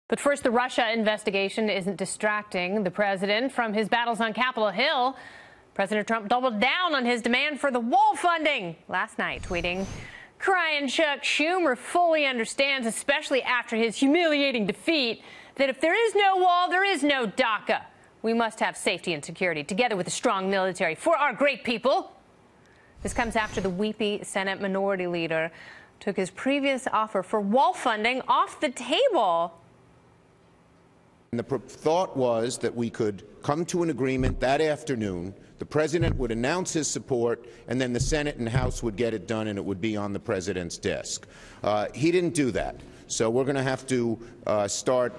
But first, the Russia investigation isn't distracting the president from his battles on Capitol Hill. President Trump doubled down on his demand for the wall funding last night, tweeting, "Crying Chuck Schumer fully understands, especially after his humiliating defeat, that if there is no wall, there is no DACA. We must have safety and security, together with a strong military, for our great people." This comes after the weepy Senate Minority Leader took his previous offer for wall funding off the table. And the thought was that we could come to an agreement that afternoon. The president would announce his support, and then the Senate and House would get it done, and it would be on the president's desk. He didn't do that, so we're going to have to start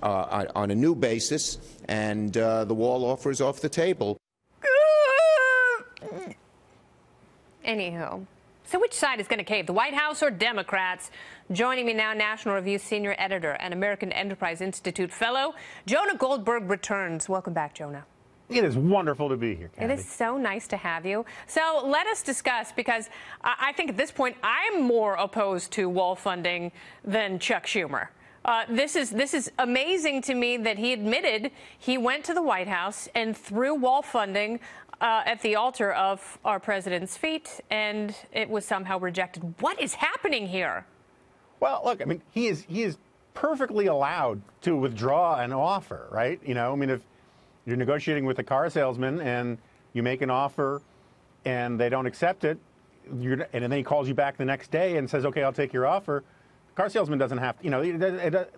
on a new basis, and the wall offer is off the table. Anywho. So which side is going to cave, the White House or Democrats? Joining me now, National Review senior editor and American Enterprise Institute fellow, Jonah Goldberg returns. Welcome back, Jonah. It is wonderful to be here, Kathy. It is so nice to have you. So let us discuss, because I think at this point I'm more opposed to wall funding than Chuck Schumer. This is amazing to me that he admitted he went to the White House and threw wall funding at the altar of our president's feet, and it was somehow rejected. What is happening here? Well, look, I mean, he is perfectly allowed to withdraw an offer, right? You know, I mean, if you're negotiating with a car salesman and you make an offer and they don't accept it, and then he calls you back the next day and says, "Okay, I'll take your offer." The car salesman doesn't have to, you know,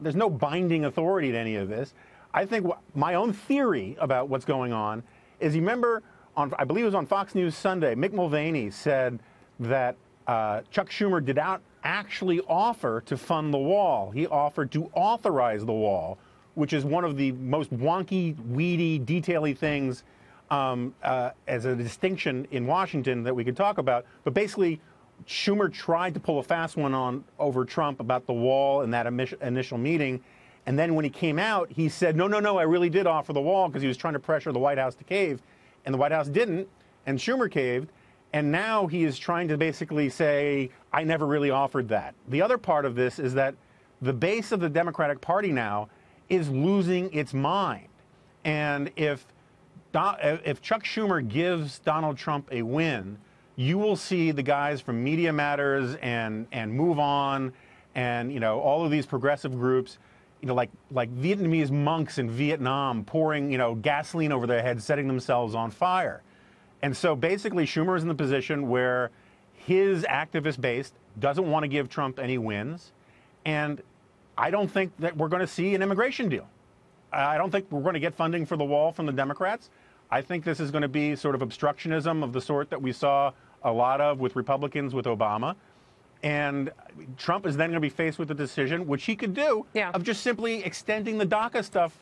there's no binding authority to any of this. I think my own theory about what's going on is, you remember, I believe it was on Fox News Sunday, Mick Mulvaney said that Chuck Schumer did not actually offer to fund the wall. He offered to authorize the wall, which is one of the most wonky, weedy, detaily things as a distinction in Washington that we could talk about. But basically, Schumer tried to pull a fast one on over Trump about the wall in that initial meeting. And then when he came out, he said, no, I really did offer the wall, because he was trying to pressure the White House to cave. And the White House didn't, and Schumer caved. And now he is trying to basically say, I never really offered that. The other part of this is that the base of the Democratic Party now is losing its mind. And if Chuck Schumer gives Donald Trump a win, you will see the guys from Media Matters and Move On and, you know, all of these progressive groups, you know, like Vietnamese monks in Vietnam pouring, you know, gasoline over their heads, setting themselves on fire. And so basically Schumer is in the position where his activist base doesn't want to give Trump any wins. And I don't think that we're going to see an immigration deal. I don't think we're going to get funding for the wall from the Democrats. I think this is going to be sort of obstructionism of the sort that we saw a lot of with Republicans with Obama. And Trump is then going to be faced with the decision, which he could do, of just simply extending the DACA stuff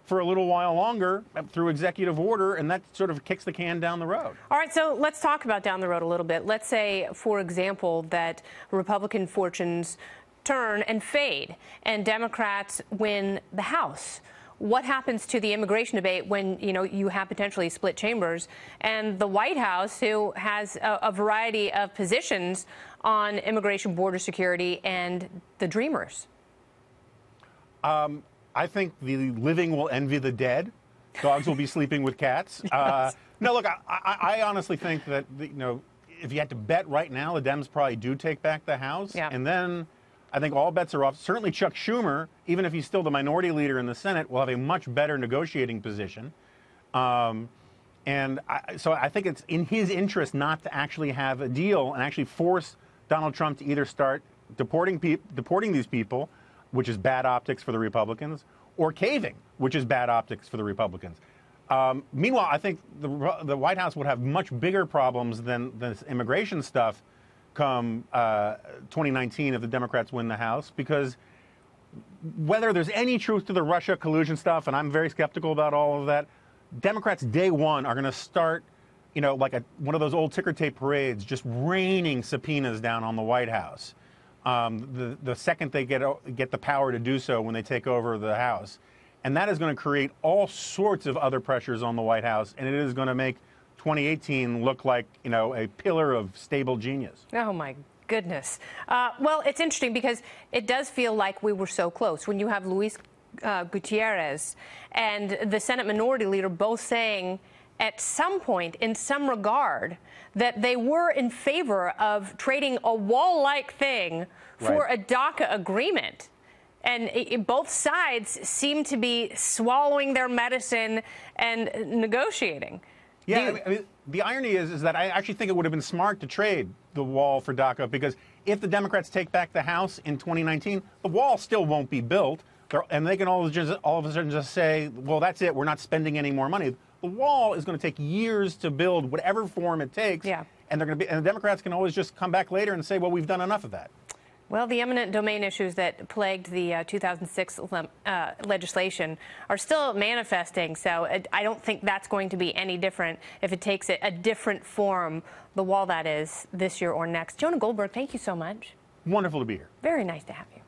for a little while longer through executive order, and that sort of kicks the can down the road. All right, so let's talk about down the road a little bit. Let's say, for example, that Republican fortunes turn and fade, and Democrats win the House. What happens to the immigration debate when, you know, you have potentially split chambers, and the White House, who has a variety of positions on immigration, border security, and the Dreamers? I think the living will envy the dead. Dogs will be sleeping with cats. Yes. No, look, I honestly think that, you know, if you had to bet right now, the Dems probably do take back the House. Yeah. And then I think all bets are off. Certainly Chuck Schumer, even if he's still the minority leader in the Senate, will have a much better negotiating position. So I think it's in his interest not to actually have a deal and actually force Donald Trump to either start deporting these people, which is bad optics for the Republicans, or caving, which is bad optics for the Republicans. Meanwhile, I think the White House would have much bigger problems than this immigration stuff come 2019 if the Democrats win the House, because whether there's any truth to the Russia collusion stuff, and I'm very skeptical about all of that, Democrats day one are going to start, you know, like one of those old ticker tape parades, just raining subpoenas down on the White House. The second they get the power to do so when they take over the House. And that is going to create all sorts of other pressures on the White House, and it is going to make 2018 look like, you know, a pillar of stable genius. Oh, my goodness. Well, it's interesting because it does feel like we were so close. When you have Luis Gutierrez and the Senate Minority Leader both saying at some point, in some regard, that they were in favor of trading a wall-like thing for a DACA agreement. And both sides seem to be swallowing their medicine and negotiating. Yeah, I mean, the irony is that I actually think it would have been smart to trade the wall for DACA, because if the Democrats take back the House in 2019, the wall still won't be built. And they can all of a sudden just say, well, that's it, we're not spending any more money. The wall is going to take years to build, whatever form it takes. Yeah. And and the Democrats can always just come back later and say, well, we've done enough of that. Well, the eminent domain issues that plagued the 2006 legislation are still manifesting, so I don't think that's going to be any different if it takes a different form, the wall that is, this year or next. Jonah Goldberg, thank you so much. Wonderful to be here. Very nice to have you.